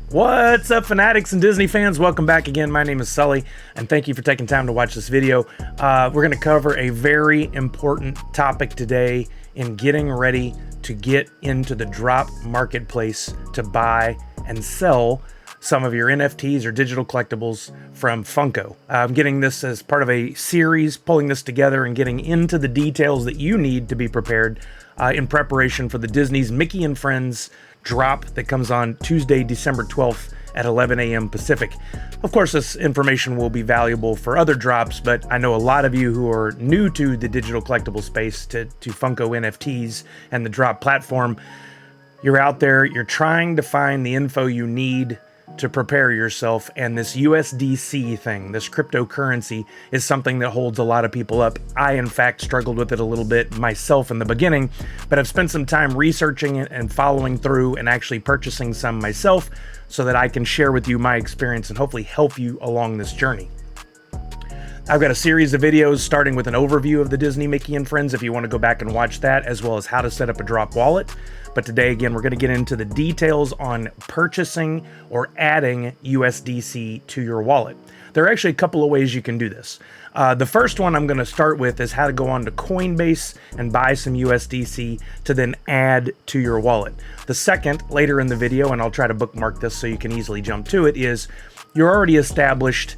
What's up, fanatics and Disney fans? Welcome back again. My name is Sully, and thank you for taking time to watch this video. We're going to cover a very important topic today in getting ready to get into the Droppp Markeplace to buy and sell some of your NFTs or digital collectibles from Funko. I'm getting this as part of a series, pulling this together and getting into the details that you need to be prepared in preparation for the Disney's Mickey and Friends drop that comes on Tuesday, December 12th at 11 a.m. Pacific. Of course, this information will be valuable for other drops, but I know a lot of you who are new to the digital collectible space, to Funko NFTs and the Droppp platform. You're out there, you're trying to find the info you need to prepare yourself, and this USDC thing, this cryptocurrency, is something that holds a lot of people up. I, in fact, struggled with it a little bit myself in the beginning, but I've spent some time researching it and following through and actually purchasing some myself so that I can share with you my experience and hopefully help you along this journey. I've got a series of videos starting with an overview of the Disney Mickey and Friends if you want to go back and watch that, as well as how to set up a Droppp wallet. But today, again, we're going to get into the details on purchasing or adding USDC to your wallet. There are actually a couple of ways you can do this. The first one I'm going to start with is how to go on to Coinbase and buy some USDC to then add to your wallet. The second, later in the video, and I'll try to bookmark this so you can easily jump to it, is you're already established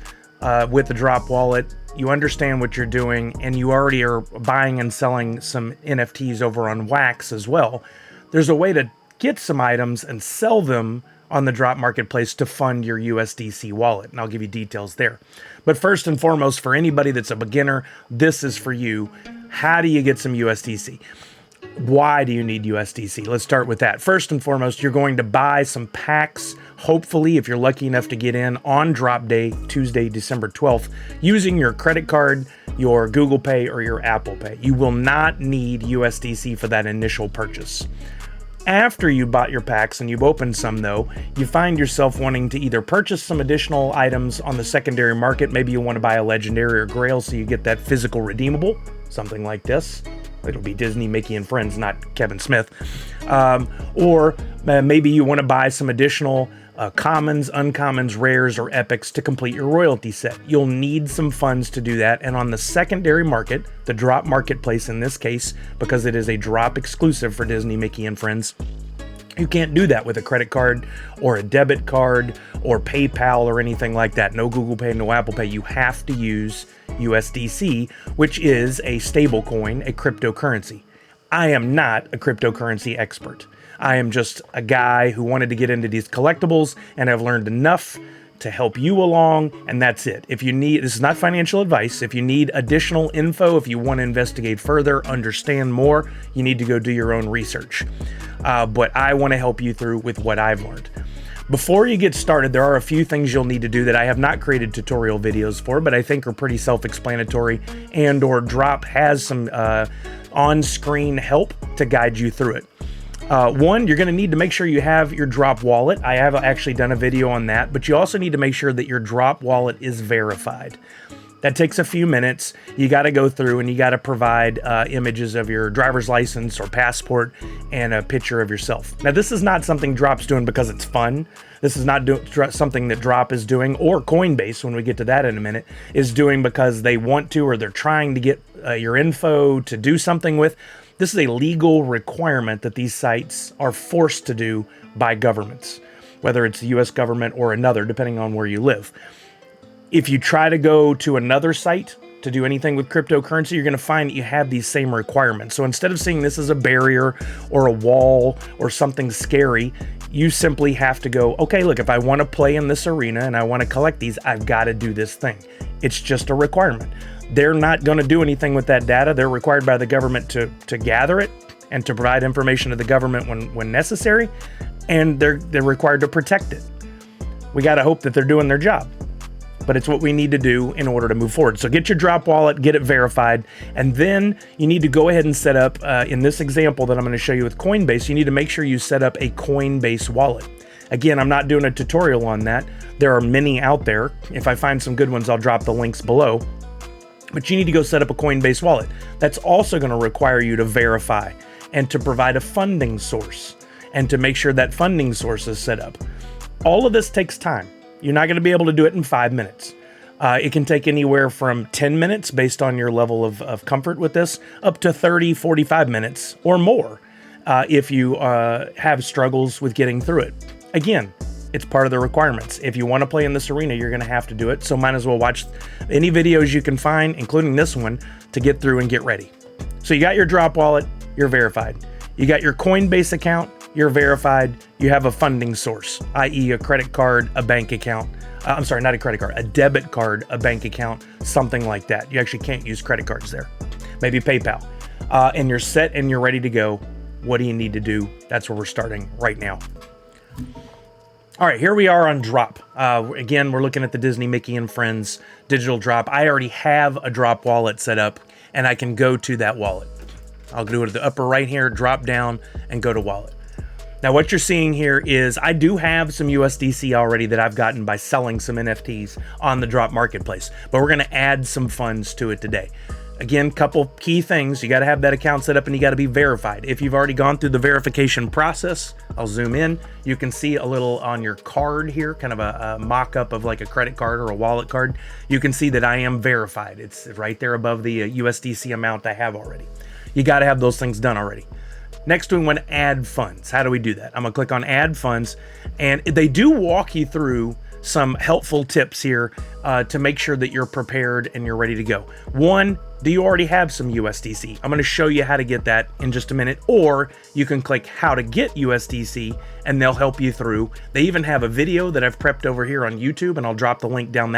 with the Droppp wallet. You understand what you're doing, and you already are buying and selling some NFTs over on Wax as well. There's a way to get some items and sell them on the Droppp Markeplace to fund your USDC wallet, and I'll give you details there. But first and foremost, for anybody that's a beginner, this is for you. How do you get some USDC? Why do you need USDC? Let's start with that. First and foremost, you're going to buy some packs, hopefully, if you're lucky enough to get in on drop day, Tuesday, December 12th, using your credit card, your Google Pay, or your Apple Pay. You will not need USDC for that initial purchase. After you bought your packs and you've opened some, though, you find yourself wanting to either purchase some additional items on the secondary market. Maybe you want to buy a legendary or grail so you get that physical redeemable, something like this. It'll be Disney, Mickey, and Friends, not Kevin Smith. Or maybe you want to buy some additional commons, uncommons, rares, or epics to complete your royalty set. You'll need some funds to do that. And on the secondary market, the Droppp Markeplace in this case, because it is a Droppp exclusive for Disney, Mickey, and Friends, you can't do that with a credit card or a debit card or PayPal or anything like that. No Google Pay, no Apple Pay. You have to use USDC, which is a stable coin, a cryptocurrency. I am not a cryptocurrency expert. I am just a guy who wanted to get into these collectibles, and I've learned enough to help you along, and that's it. If you need, this is not financial advice. If you need additional info, if you want to investigate further, understand more, you need to go do your own research. But I want to help you through with what I've learned. Before you get started, there are a few things you'll need to do that I have not created tutorial videos for, but I think are pretty self-explanatory, and or Droppp has some on-screen help to guide you through it. One, you're going to need to make sure you have your Droppp wallet. I have actually done a video on that, but you also need to make sure that your Droppp wallet is verified. That takes a few minutes. You got to go through and you got to provide images of your driver's license or passport and a picture of yourself. Now, this is not something Dropp's doing because it's fun. This is not something that Droppp is doing, or Coinbase, when we get to that in a minute, is doing because they want to, or they're trying to get your info to do something with. This is a legal requirement that these sites are forced to do by governments, whether it's the US government or another, depending on where you live. If you try to go to another site to do anything with cryptocurrency, you're going to find that you have these same requirements. So instead of seeing this as a barrier or a wall or something scary, you simply have to go, okay, look, if I want to play in this arena and I want to collect these, I've got to do this thing. It's just a requirement. They're not going to do anything with that data. They're required by the government to gather it and to provide information to the government when necessary, and they're required to protect it. We got to hope that they're doing their job, but it's what we need to do in order to move forward. So get your Droppp wallet, get it verified, and then you need to go ahead and set up, in this example that I'm going to show you with Coinbase, you need to make sure you set up a Coinbase wallet. Again, I'm not doing a tutorial on that. There are many out there. If I find some good ones, I'll drop the links below. But you need to go set up a Coinbase wallet. That's also going to require you to verify and to provide a funding source and to make sure that funding source is set up. All of this takes time. You're not going to be able to do it in 5 minutes. It can take anywhere from 10 minutes based on your level of comfort with this, up to 30, 45 minutes or more if you have struggles with getting through it. Again, it's part of the requirements. If you want to play in this arena, you're going to have to do it. So might as well watch any videos you can find, including this one, to get through and get ready. So you got your Droppp wallet, you're verified. You got your Coinbase account, you're verified. You have a funding source, i.e. a credit card, a bank account. I'm sorry, not a credit card, a debit card, a bank account, something like that. You actually can't use credit cards there. Maybe PayPal. And you're set and you're ready to go. What do you need to do? That's where we're starting right now. All right, here we are on Droppp. Again, we're looking at the Disney Mickey and Friends digital Droppp. I already have a Droppp wallet set up, and I can go to that wallet. I'll do it at the upper right here, drop down, and go to wallet. Now, what you're seeing here is I do have some USDC already that I've gotten by selling some NFTs on the Droppp Markeplace, but we're going to add some funds to it today. Again, couple key things. You got to have that account set up and you got to be verified. If you've already gone through the verification process, I'll zoom in. You can see a little on your card here, kind of a mock-up of like a credit card or a wallet card. You can see that I am verified. It's right there above the USDC amount I have already. You got to have those things done already. Next, we want to add funds. How do we do that? I'm going to click on add funds, and they do walk you through some helpful tips here to make sure that you're prepared and you're ready to go. One, do you already have some USDC? I'm going to show you how to get that in just a minute, or you can click how to get USDC and they'll help you through. They even have a video that I've prepped over here on YouTube, and I'll drop the link down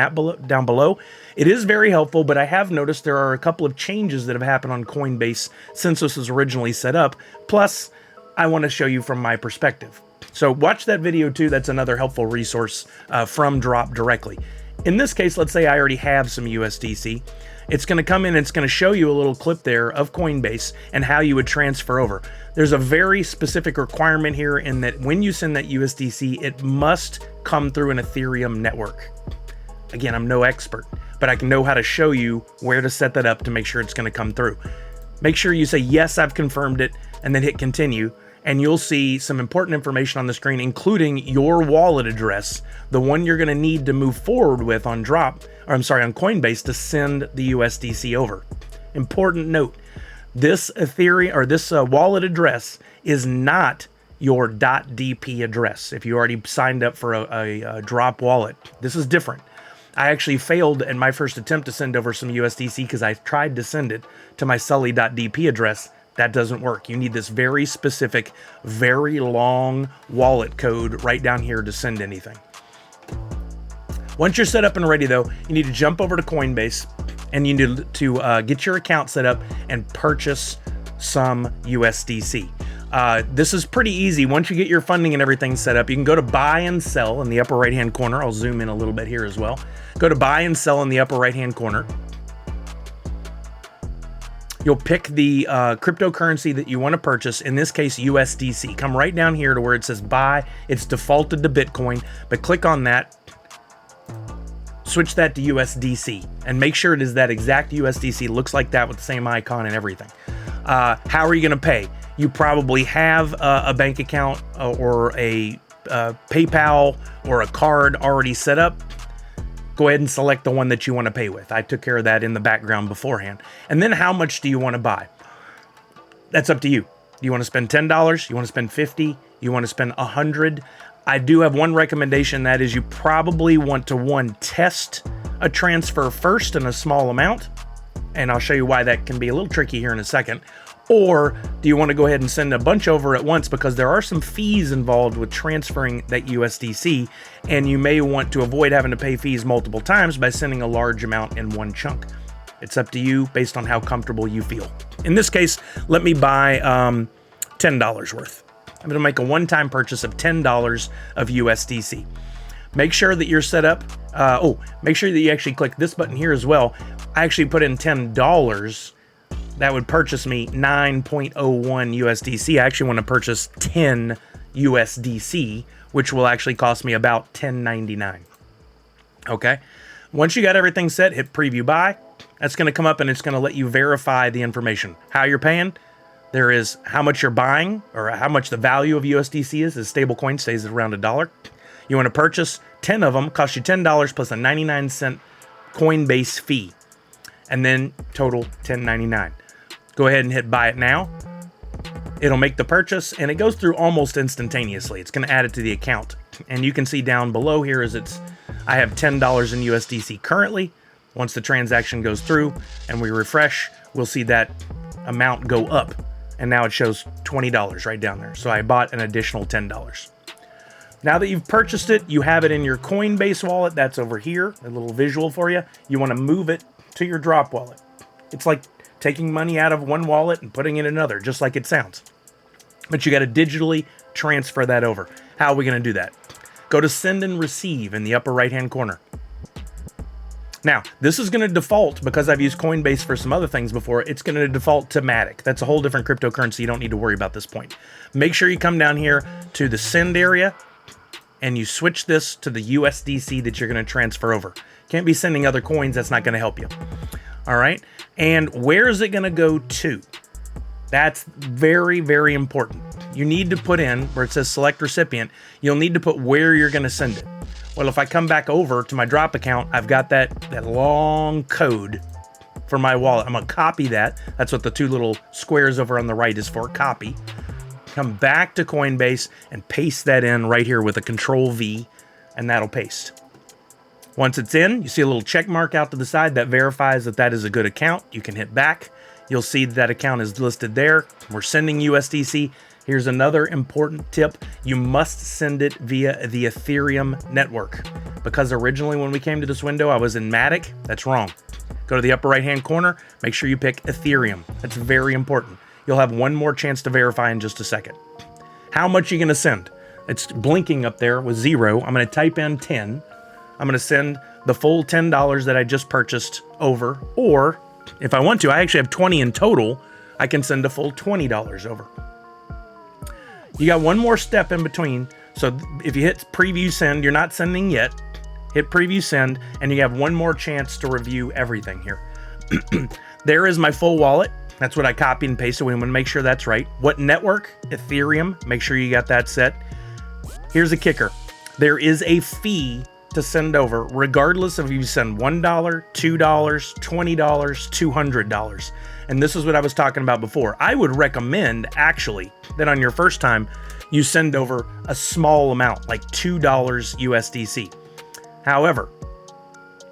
below. It is very helpful, but I have noticed there are a couple of changes that have happened on Coinbase since this was originally set up. Plus, I want to show you from my perspective. So watch that video too. That's another helpful resource from Droppp directly. In this case, let's say I already have some USDC. It's going to come in and it's going to show you a little clip there of Coinbase and how you would transfer over. There's a very specific requirement here in that when you send that USDC, it must come through an Ethereum network. Again, I'm no expert, but I can know how to show you where to set that up to make sure it's going to come through. Make sure you say, yes, I've confirmed it, and then hit continue. And you'll see some important information on the screen, including your wallet address, the one you're going to need to move forward with on Droppp, or I'm sorry, on Coinbase to send the USDC over. Important note, this Ethereum or this wallet address is not your .dp address. If you already signed up for a Droppp wallet, this is different. I actually failed in my first attempt to send over some USDC because I tried to send it to my sully.dp address. That doesn't work. You need this very specific, very long wallet code right down here to send anything. Once you're set up and ready though, you need to jump over to Coinbase and you need to get your account set up and purchase some USDC. This is pretty easy. Once you get your funding and everything set up, you can go to buy and sell in the upper right hand corner. I'll zoom in a little bit here as well. Go to buy and sell in the upper right hand corner. You'll pick the cryptocurrency that you want to purchase, in this case USDC. Come right down here to where it says buy. It's defaulted to Bitcoin, but click on that, switch that to USDC, and make sure it is that exact USDC. Looks like that with the same icon and everything. How are you going to pay? You probably have a bank account or a PayPal or a card already set up. Go ahead and select the one that you want to pay with. I took care of that in the background beforehand. And then how much do you want to buy? That's up to you. Do you want to spend $10? You want to spend $50? You want to spend $100? I do have one recommendation. That is, you probably want to test a transfer first in a small amount. And I'll show you why that can be a little tricky here in a second. Or do you want to go ahead and send a bunch over at once, because there are some fees involved with transferring that USDC, and you may want to avoid having to pay fees multiple times by sending a large amount in one chunk. It's up to you based on how comfortable you feel. In this case, let me buy $10 worth. I'm going to make a one-time purchase of $10 of USDC. Make sure that you're set up. Make sure that you actually click this button here as well. I actually put in $10. That would purchase me 9.01 USDC. I actually want to purchase 10 USDC, which will actually cost me about $10.99. Okay. Once you got everything set, hit preview buy. That's going to come up and it's going to let you verify the information. How you're paying. There is how much you're buying, or how much the value of USDC is. The stable coin stays at around $1. You want to purchase 10 of them, cost you $10 plus a 99-cent Coinbase fee, and then total $10.99. Go ahead and hit buy it now. It'll make the purchase, and it goes through almost instantaneously. It's going to add it to the account. And you can see down below here I have $10 in USDC currently. Once the transaction goes through and we refresh, we'll see that amount go up. And now it shows $20 right down there. So I bought an additional $10. Now that you've purchased it, you have it in your Coinbase wallet. That's over here, a little visual for you. You want to move it to your Droppp wallet. It's like taking money out of one wallet and putting it in another, just like it sounds. But you got to digitally transfer that over. How are we going to do that? Go to send and receive in the upper right-hand corner. Now, this is going to default, because I've used Coinbase for some other things before, it's going to default to Matic. That's a whole different cryptocurrency. You don't need to worry about this point. Make sure you come down here to the send area and you switch this to the USDC that you're going to transfer over. Can't be sending other coins. That's not going to help you. All right. And where is it going to go to? That's very, very important. You need to put in where it says select recipient. You'll need to put where you're going to send it. Well, if I come back over to my Droppp account, I've got that long code for my wallet. I'm going to copy that. That's what the two little squares over on the right is for, copy. Come back to Coinbase and paste that in right here with a Control V, and that'll paste. Once it's in, you see a little check mark out to the side that verifies that that is a good account. You can hit back. You'll see that account is listed there. We're sending USDC. Here's another important tip. You must send it via the Ethereum network, because originally when we came to this window, I was in Matic. That's wrong. Go to the upper right-hand corner. Make sure you pick Ethereum. That's very important. You'll have one more chance to verify in just a second. How much are you going to send? It's blinking up there with 0. I'm going to type in 10. I'm going to send the full $10 that I just purchased over. Or if I want to, I actually have 20 in total. I can send a full $20 over. You got one more step in between. So if you hit preview send, you're not sending yet. Hit preview send, and you have one more chance to review everything here. There is my full wallet. That's what I copied and pasted. We want to make sure that's right. What network? Ethereum. Make sure you got that set. Here's a kicker. There is a fee to send over, regardless of if you send $1, $2, $20, $200. And this is what I was talking about before. I would recommend, actually, that on your first time, you send over a small amount, like $2 USDC. However,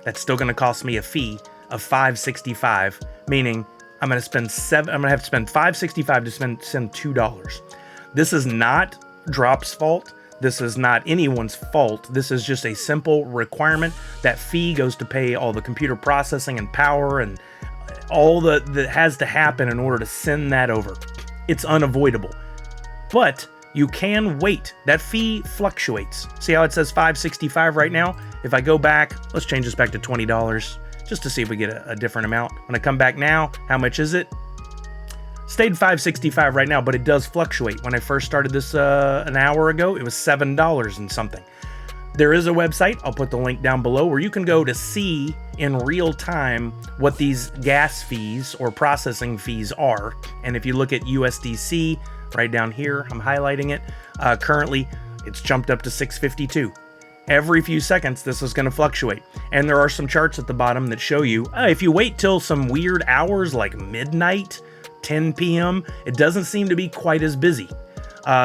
that's still going to cost me a fee of $5.65, meaning I'm going to have to spend $5.65 to send $2. This is not Dropp's fault. This is not anyone's fault. This is just a simple requirement. That fee goes to pay all the computer processing and power and all that has to happen in order to send that over. It's unavoidable. But you can wait. That fee fluctuates. See how it says $5.65 right now? If I go back, let's change this back to $20 just to see if we get a different amount. When I come back now, how much is it? Stayed $5.65 right now, but it does fluctuate. When I first started this an hour ago, it was $7 and something. There is a website, I'll put the link down below, where you can go to see in real time what these gas fees or processing fees are. And if you look at USDC right down here, I'm highlighting it. Currently, it's jumped up to $6.52. Every few seconds, this is going to fluctuate. And there are some charts at the bottom that show you, if you wait till some weird hours like midnight, 10 p.m., it doesn't seem to be quite as busy.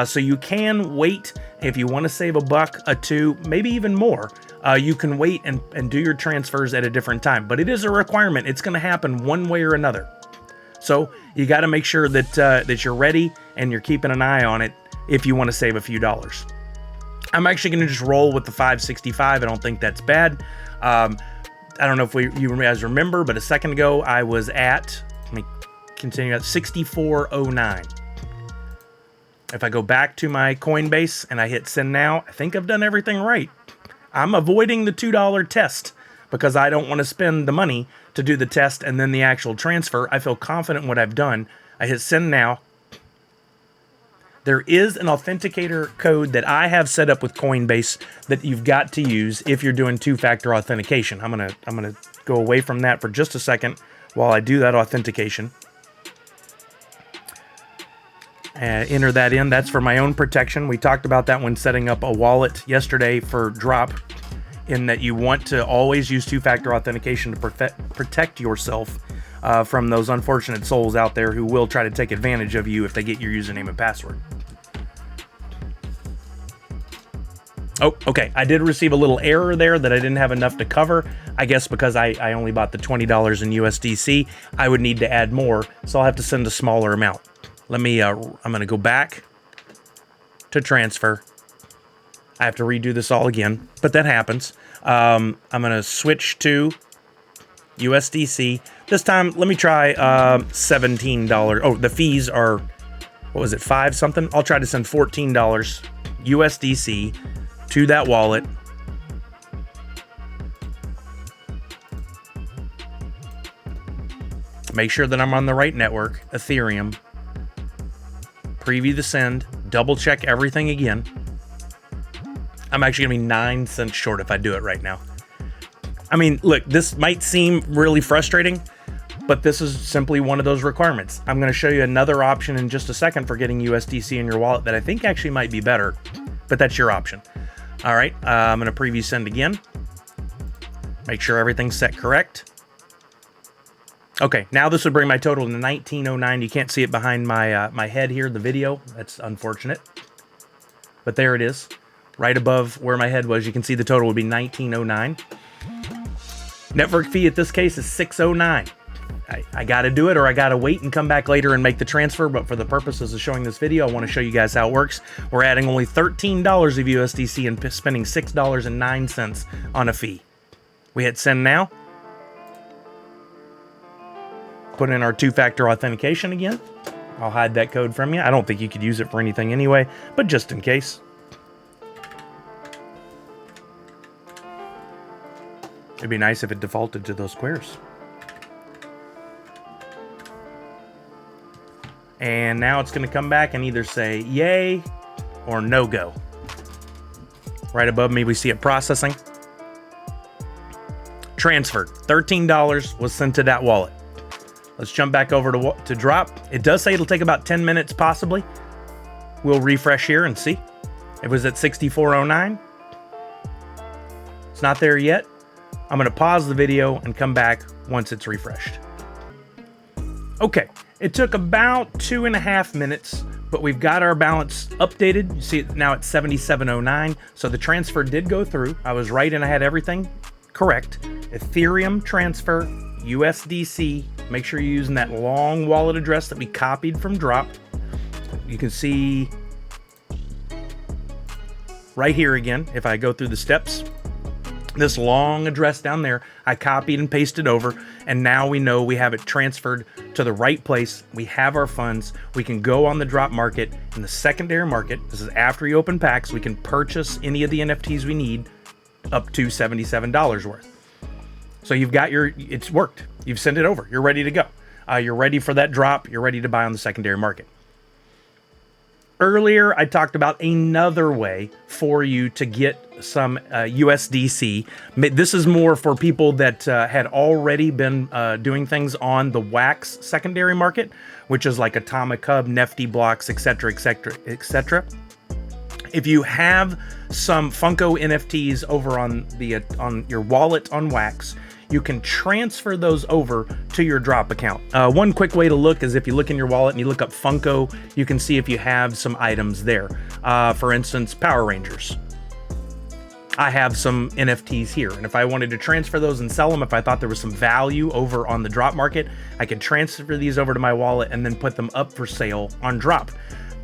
So you can wait. If you want to save $1, $2, maybe even more, you can wait and do your transfers at a different time. But it is a requirement. It's going to happen one way or another. So you got to make sure that you're ready and you're keeping an eye on it if you want to save a few dollars. I'm actually going to just roll with the $5.65. I don't think that's bad. I don't know if you guys remember, but a second ago I was at, let me continue at $64.09. If I go back to my Coinbase and I hit send now, I think I've done everything right. I'm avoiding the $2 test because I don't want to spend the money to do the test and then the actual transfer. I feel confident in what I've done. I hit send now. There is an authenticator code that I have set up with Coinbase that you've got to use if you're doing two-factor authentication. I'm gonna go away from that for just a second while I do that authentication. Enter that in. That's for my own protection. We talked about that when setting up a wallet yesterday for Droppp, in that you want to always use two-factor authentication to protect yourself from those unfortunate souls out there who will try to take advantage of you if they get your username and password. Oh, okay. I did receive a little error there that I didn't have enough to cover. I guess because I only bought the $20 in USDC, I would need to add more, so I'll have to send a smaller amount. Let me, I'm going to go back to transfer. I have to redo this all again, but that happens. I'm going to switch to USDC. This time, let me try $17. Oh, the fees are, what was it, 5 something? I'll try to send $14 USDC to that wallet. Make sure that I'm on the right network, Ethereum. Preview the send, double check everything again. I'm actually gonna be 9 cents short if I do it right now. I mean, look, this might seem really frustrating, but this is simply one of those requirements. I'm gonna show you another option in just a second for getting USDC in your wallet that I think actually might be better, but that's your option. All right, I'm gonna preview send again. Make sure everything's set correct. Okay, now this would bring my total to 1909. You can't see it behind my my head here, the video. That's unfortunate. But there it is. Right above where my head was, you can see the total would be 1909. Network fee at this case is 609. I got to do it, or I got to wait and come back later and make the transfer. But for the purposes of showing this video, I want to show you guys how it works. We're adding only $13 of USDC and spending $6.09 on a fee. We hit send now. Put in our two-factor authentication again. I'll hide that code from you. I don't think you could use it for anything anyway, but just in case. It'd be nice if it defaulted to those squares. And now it's going to come back and either say yay or no go. Right above me, we see it processing. Transferred. $13 was sent to that wallet. Let's jump back over to Droppp. It does say it'll take about 10 minutes, possibly. We'll refresh here and see. It was at 6409. It's not there yet. I'm going to pause the video and come back once it's refreshed. Okay, it took about 2.5 minutes, but we've got our balance updated. You see it now at 7709. So the transfer did go through. I was right and I had everything correct. Ethereum transfer, USDC. Make sure you're using that long wallet address that we copied from Droppp. You can see right here again, if I go through the steps, this long address down there, I copied and pasted over, and now we know we have it transferred to the right place. We have our funds. We can go on the Droppp market. In the secondary market, this is after you open packs, we can purchase any of the NFTs we need up to $77 worth. So you've got it's worked. You've sent it over. You're ready to go. You're ready for that drop. You're ready to buy on the secondary market. Earlier, I talked about another way for you to get some USDC. This is more for people that had already been doing things on the Wax secondary market, which is like Atomic Hub, Nifty Blocks, etc., etc., etc. If you have some Funko NFTs over on your wallet on Wax, you can transfer those over to your Droppp account. One quick way to look is if you look in your wallet and you look up Funko, you can see if you have some items there. For instance, Power Rangers. I have some NFTs here, and if I wanted to transfer those and sell them, if I thought there was some value over on the Droppp market, I could transfer these over to my wallet and then put them up for sale on Droppp.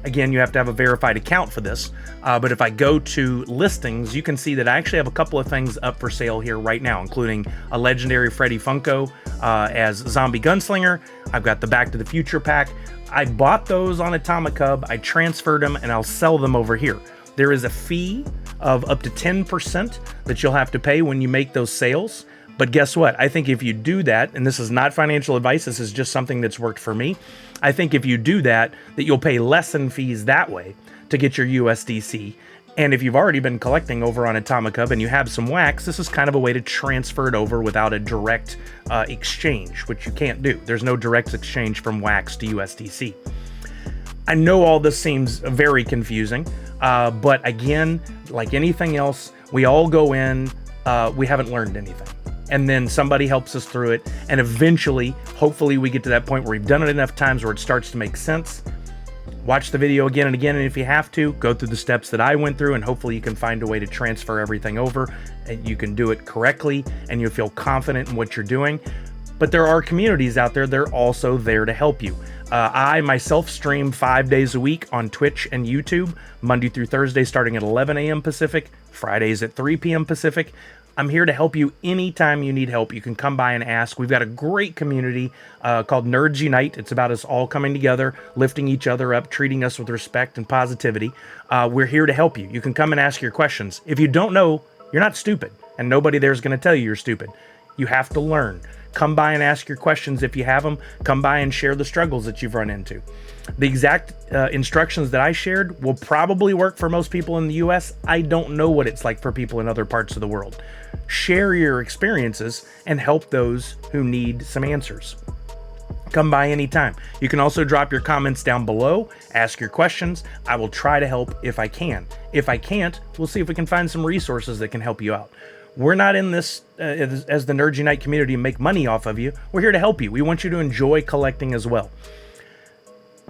Again, you have to have a verified account for this, but if I go to listings, you can see that I actually have a couple of things up for sale here right now, including a legendary Freddy Funko as Zombie Gunslinger. I've got the Back to the Future pack. I bought those on Atomic Hub, I transferred them, and I'll sell them over here. There is a fee of up to 10% that you'll have to pay when you make those sales. But guess what? I think if you do that, and this is not financial advice, this is just something that's worked for me. I think if you do that, you'll pay less in fees that way to get your USDC. And if you've already been collecting over on Atomic Hub and you have some Wax, this is kind of a way to transfer it over without a direct exchange, which you can't do. There's no direct exchange from Wax to USDC. I know all this seems very confusing, but again, like anything else, we all go in, we haven't learned anything. And then somebody helps us through it. And eventually, hopefully we get to that point where we've done it enough times where it starts to make sense. Watch the video again and again, and if you have to, go through the steps that I went through, and hopefully you can find a way to transfer everything over, and you can do it correctly, and you feel confident in what you're doing. But there are communities out there, they're also there to help you. I myself stream 5 days a week on Twitch and YouTube, Monday through Thursday starting at 11 a.m. Pacific, Fridays at 3 p.m. Pacific. I'm here to help you anytime you need help. You can come by and ask. We've got a great community called NerdsUnite. It's about us all coming together, lifting each other up, treating us with respect and positivity. We're here to help you. You can come and ask your questions. If you don't know, you're not stupid, and nobody there is going to tell you you're stupid. You have to learn. Come by and ask your questions if you have them. Come by and share the struggles that you've run into. The exact instructions that I shared will probably work for most people in the US. I don't know what it's like for people in other parts of the world. Share your experiences and help those who need some answers. Come by anytime. You can also drop your comments down below, ask your questions. I will try to help if I can. If I can't, we'll see if we can find some resources that can help you out. We're not in this as the NerdsUnite community to make money off of you. We're here to help you. We want you to enjoy collecting as well.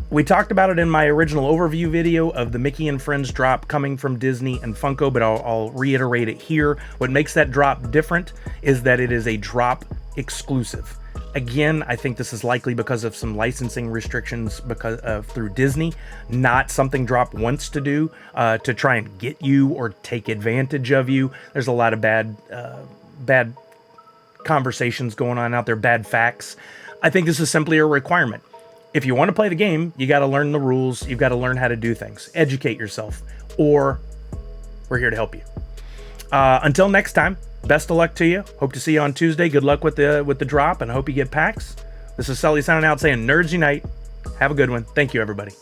We talked about it in my original overview video of the Mickey and Friends drop coming from Disney and Funko, but I'll reiterate it here. What makes that drop different is that it is a drop exclusive. Again, I think this is likely because of some licensing restrictions through Disney, not something Droppp wants to do to try and get you or take advantage of you. There's a lot of bad conversations going on out there, bad facts. I think this is simply a requirement. If you want to play the game, you got to learn the rules. You've got to learn how to do things. Educate yourself, or we're here to help you. Until next time, best of luck to you. Hope to see you on Tuesday. Good luck with the drop, and I hope you get packs. This is Sully signing out saying NerdsUnite. Have a good one. Thank you, everybody.